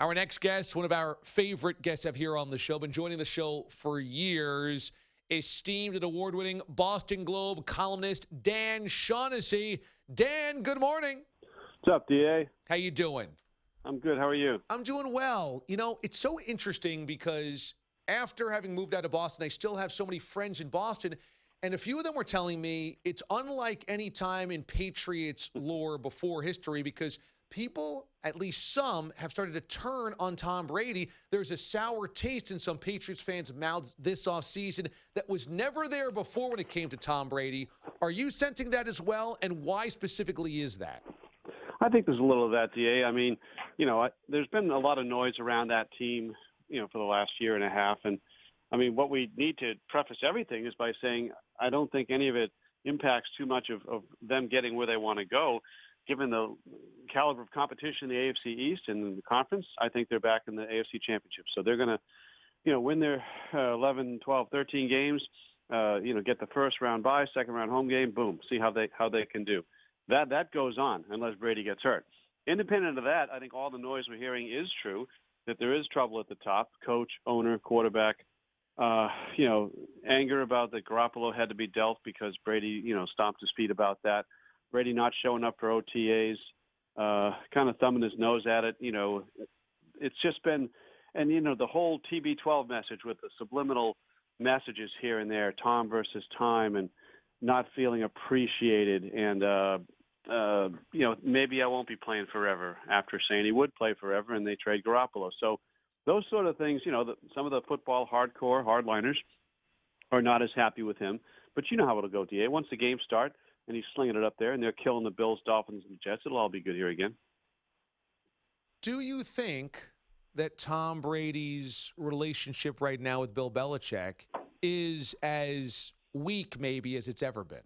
Our next guest, one of our favorite guests I've here on the show, been joining the show for years, esteemed and award-winning Boston Globe columnist Dan Shaughnessy. Dan, good morning. What's up, DA? How you doing? I'm good. How are you? I'm doing well. You know, it's so interesting because after having moved out of Boston, I still have so many friends in Boston, and a few of them were telling me it's unlike any time in Patriots lore before history because people, at least some, have started to turn on Tom Brady. There's a sour taste in some Patriots fans' mouths this offseason that was never there before when it came to Tom Brady. Are you sensing that as well, and why specifically is that? I think there's a little of that, DA. I mean, you know, there's been a lot of noise around that team, you know, for the last year and a half. And, I mean, what we need to preface everything is by saying I don't think any of it impacts too much of them getting where they want to go. Given the caliber of competition in the AFC East and the conference, I think they're back in the AFC Championship. So they're going to, you know, win their 11, 12, 13 games, you know, get the first round bye, second round home game, boom, see how they can do. That goes on unless Brady gets hurt. Independent of that, I think all the noise we're hearing is true, that there is trouble at the top, coach, owner, quarterback, you know, anger about that Garoppolo had to be dealt because Brady, you know, stomped his feet about that. Brady not showing up for OTAs, kind of thumbing his nose at it. You know, it's just been, and, you know, the whole TB12 message with the subliminal messages here and there, Tom versus time, and not feeling appreciated. And, you know, maybe I won't be playing forever after saying he would play forever and they trade Garoppolo. So those sort of things, you know, some of the football hardcore hardliners are not as happy with him. But you know how it'll go, DA. Once the games start, and he's slinging it up there, and they're killing the Bills, Dolphins, and the Jets. It'll all be good here again. Do you think that Tom Brady's relationship right now with Bill Belichick is as weak maybe as it's ever been?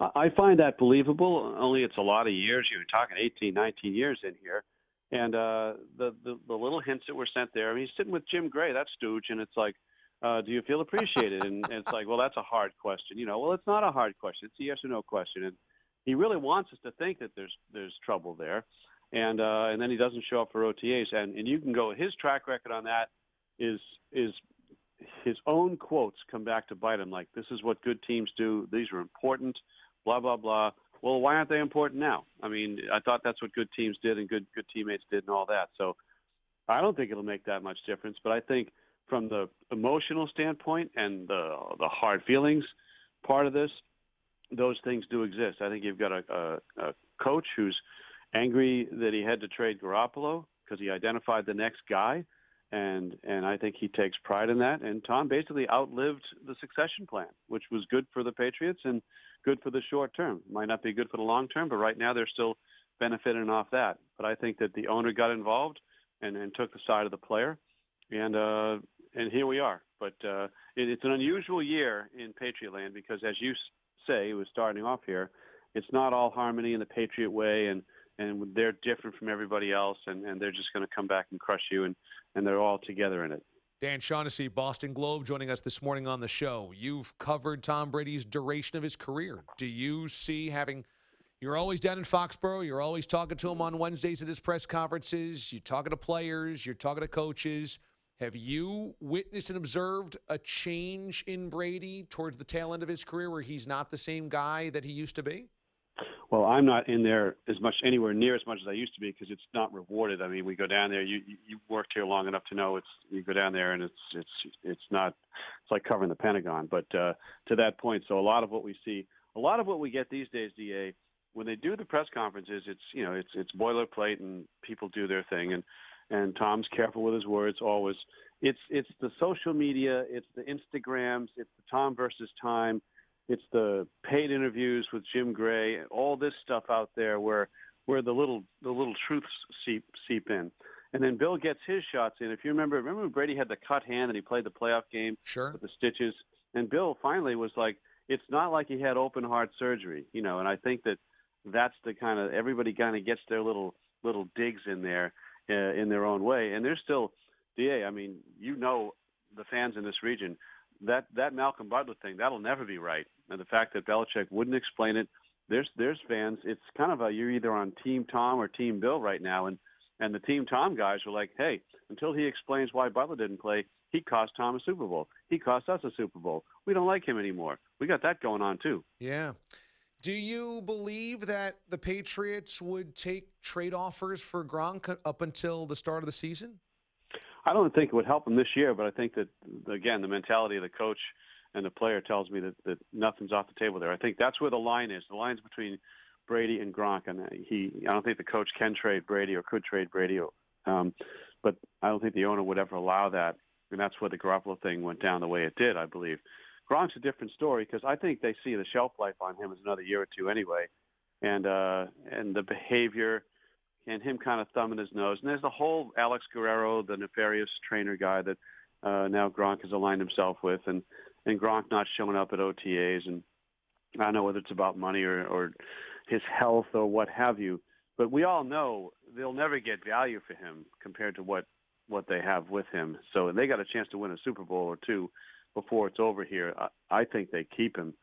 I find that believable, only it's a lot of years. You're talking 18, 19 years in here. And the little hints that were sent there, I mean, he's sitting with Jim Gray, that stooge, and it's like, do you feel appreciated? And it's like, well, that's a hard question. You know, well, it's not a hard question. It's a yes or no question. And he really wants us to think that there's trouble there. And then he doesn't show up for OTAs. And you can go, his track record on that is his own quotes come back to bite him. Like, this is what good teams do. These are important, blah, blah, blah. Well, why aren't they important now? I mean, I thought that's what good teams did and good teammates did and all that. So I don't think it'll make that much difference. But I think from the emotional standpoint and the hard feelings part of this, those things do exist. I think you've got a coach who's angry that he had to trade Garoppolo because he identified the next guy, and I think he takes pride in that. And Tom basically outlived the succession plan, which was good for the Patriots and good for the short term. Might not be good for the long term, but right now they're still benefiting off that. But I think that the owner got involved and took the side of the player, and here we are. But it's an unusual year in Patriot land because, as you say, it was starting off here, it's not all harmony in the Patriot way, and they're different from everybody else, and they're just going to come back and crush you, and they're all together in it. Dan Shaughnessy, Boston Globe, joining us this morning on the show. You've covered Tom Brady's duration of his career. Do you see you're always down in Foxborough, you're always talking to him on Wednesdays at his press conferences, you're talking to players, you're talking to coaches. Have you witnessed and observed a change in Brady towards the tail end of his career where he's not the same guy that he used to be? Well, I'm not in there anywhere near as much as I used to be because it's not rewarded. I mean, we go down there. You worked here long enough to know you go down there and it's not. It's like covering the Pentagon. But to that point, so a lot of what we see, a lot of what we get these days, DA, when they do the press conferences, it's boilerplate and people do their thing and Tom's careful with his words always. It's the social media, it's the Instagrams, it's the Tom versus time, it's the paid interviews with Jim Gray, all this stuff out there where the little truths seep in. And then Bill gets his shots in. If you remember when Brady had the cut hand and he played the playoff game with the stitches, and Bill finally was like, it's not like he had open heart surgery, you know, and I think that's the kind of, everybody kind of gets their little digs in there in their own way. And there's still, DA, I mean, you know, the fans in this region, that Malcolm Butler thing, that'll never be right. And the fact that Belichick wouldn't explain it, there's fans, it's kind of you're either on Team Tom or Team Bill right now. And And the Team Tom guys were like, hey, until he explains why Butler didn't play, he cost Tom a Super Bowl. He cost us a Super Bowl. We don't like him anymore. We got that going on, too. Yeah. Do you believe that the Patriots would take trade offers for Gronk up until the start of the season? I don't think it would help him this year, but I think that, again, the mentality of the coach and the player tells me that nothing's off the table there. I think that's where the line is. The line's between Brady and Gronk, and I don't think the coach can trade Brady or could trade Brady, but I don't think the owner would ever allow that, and that's where the Garoppolo thing went down the way it did, I believe. Gronk's a different story because I think they see the shelf life on him as another year or two anyway, and the behavior and him kind of thumbing his nose. And there's the whole Alex Guerrero, the nefarious trainer guy that now Gronk has aligned himself with, and Gronk not showing up at OTAs, and I don't know whether it's about money or his health or what have you, but we all know they'll never get value for him compared to what they have with him. So they got a chance to win a Super Bowl or two before it's over here. I think they keep him,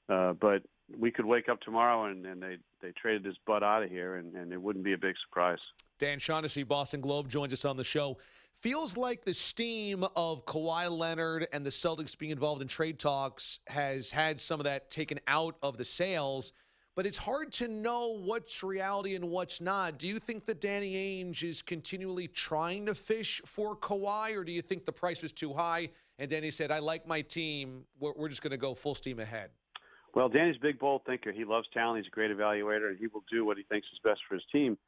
but we could wake up tomorrow and they traded his butt out of here, and it wouldn't be a big surprise. Dan Shaughnessy, Boston Globe, joins us on the show. Feels like the steam of Kawhi Leonard and the Celtics being involved in trade talks has had some of that taken out of the sails, but it's hard to know what's reality and what's not. Do you think that Danny Ainge is continually trying to fish for Kawhi, or do you think the price was too high and Danny said, I like my team, we're just going to go full steam ahead? Well, Danny's a big, bold thinker. He loves talent. He's a great evaluator, and he will do what he thinks is best for his team.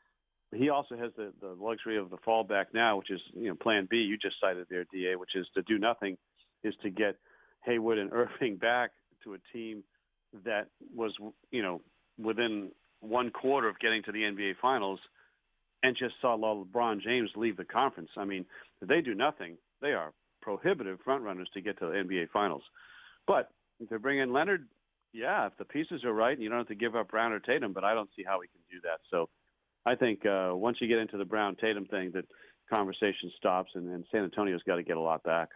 He also has the luxury of the fallback now, which is Plan B. You just cited there, DA, which is to do nothing, is to get Hayward and Irving back to a team that was within one quarter of getting to the NBA Finals, and just saw LeBron James leave the conference. I mean, if they do nothing, they are prohibitive front runners to get to the NBA Finals. But if they bring in Leonard, yeah, if the pieces are right, you don't have to give up Brown or Tatum, but I don't see how we can do that. So I think once you get into the Brown-Tatum thing, that conversation stops, and San Antonio's got to get a lot back.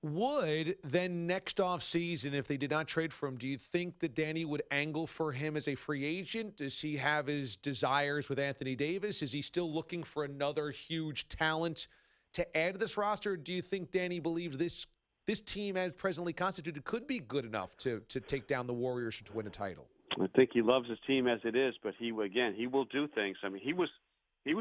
Would then next offseason, if they did not trade for him, do you think that Danny would angle for him as a free agent? Does he have his desires with Anthony Davis? Is he still looking for another huge talent to add to this roster? Do you think Danny believes this team, as presently constituted, could be good enough to take down the Warriors to win a title? I think he loves his team as it is, but he will do things. I mean, he was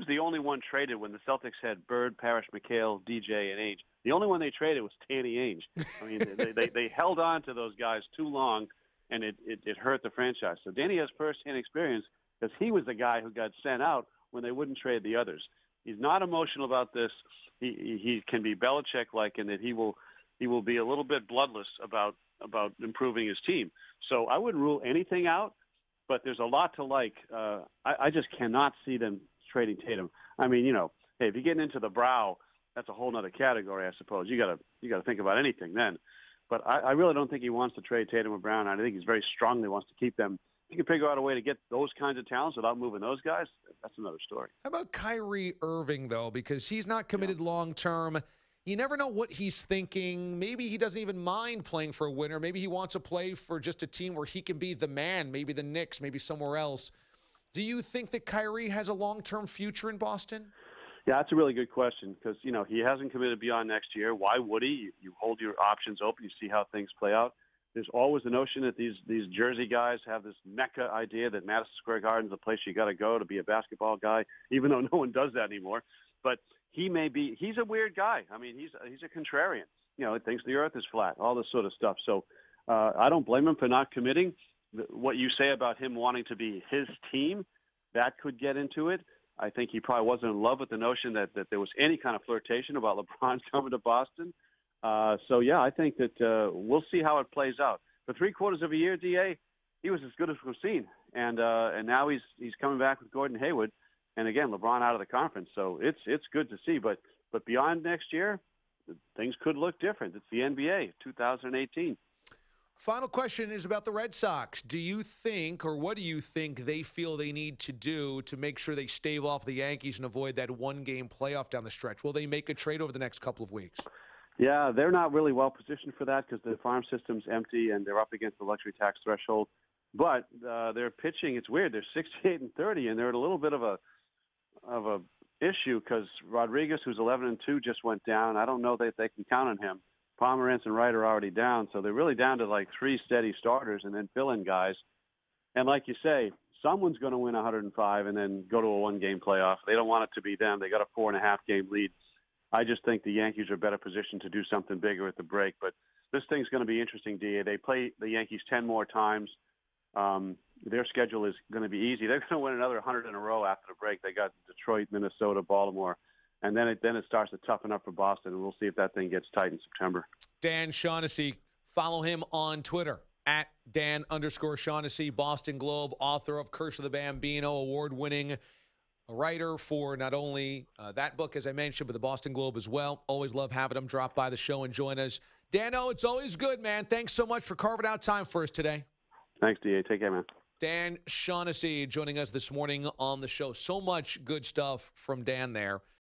the only one traded when the Celtics had Bird, Parrish, McHale, DJ, and Ainge. The only one they traded was Danny Ainge. I mean, they held on to those guys too long, and it hurt the franchise. So Danny has firsthand experience because he was the guy who got sent out when they wouldn't trade the others. He's not emotional about this. He can be Belichick-like in that he will be a little bit bloodless about improving his team. So I wouldn't rule anything out, but there's a lot to like. I just cannot see them trading Tatum. I mean, hey, if you're getting into the brow, that's a whole other category, I suppose. You gotta think about anything then. But I really don't think he wants to trade Tatum or Brown. I think he's very strongly wants to keep them. If you can figure out a way to get those kinds of talents without moving those guys, that's another story. How about Kyrie Irving, though? Because he's not committed long-term. You never know what he's thinking. Maybe he doesn't even mind playing for a winner. Maybe he wants to play for just a team where he can be the man, maybe the Knicks, maybe somewhere else. Do you think that Kyrie has a long-term future in Boston? Yeah, that's a really good question because, he hasn't committed beyond next year. Why would he? You hold your options open. You see how things play out. There's always the notion that these Jersey guys have this Mecca idea that Madison Square Garden is the place you got to go to be a basketball guy, even though no one does that anymore. But he's a weird guy. I mean, he's a contrarian. He thinks the earth is flat, all this sort of stuff. So I don't blame him for not committing. What you say about him wanting to be his team, that could get into it. I think he probably wasn't in love with the notion that there was any kind of flirtation about LeBron coming to Boston. So, yeah, I think that we'll see how it plays out. For 3/4 of a year, DA, he was as good as we've seen. And now he's coming back with Gordon Hayward. And, again, LeBron out of the conference. So it's good to see. But beyond next year, things could look different. It's the NBA, 2018. Final question is about the Red Sox. Do you think, or what do you think they feel they need to do to make sure they stave off the Yankees and avoid that one-game playoff down the stretch? Will they make a trade over the next couple of weeks? Yeah, they're not really well positioned for that because the farm system's empty and they're up against the luxury tax threshold. But their pitching, it's weird. They're 68-30, and they're at a little bit of a issue because Rodriguez, who's 11-2, just went down. I don't know that they can count on him. Pomerantz and Wright are already down, so they're really down to like 3 steady starters and then fill-in guys. And like you say, someone's going to win 105 and then go to a one-game playoff. They don't want it to be them. They got a 4.5-game lead. I just think the Yankees are better positioned to do something bigger at the break. But this thing's going to be interesting, D.A. They play the Yankees 10 more times. Their schedule is going to be easy. They're going to win another 100 in a row after the break. They got Detroit, Minnesota, Baltimore. And then it starts to toughen up for Boston, and we'll see if that thing gets tight in September. Dan Shaughnessy, follow him on Twitter, at Dan_Shaughnessy, Boston Globe, author of Curse of the Bambino, award-winning writer for not only that book, as I mentioned, but the Boston Globe as well. Always love having him drop by the show and join us. Dano, it's always good, man. Thanks so much for carving out time for us today. Thanks, D.A. Take care, man. Dan Shaughnessy joining us this morning on the show. So much good stuff from Dan there.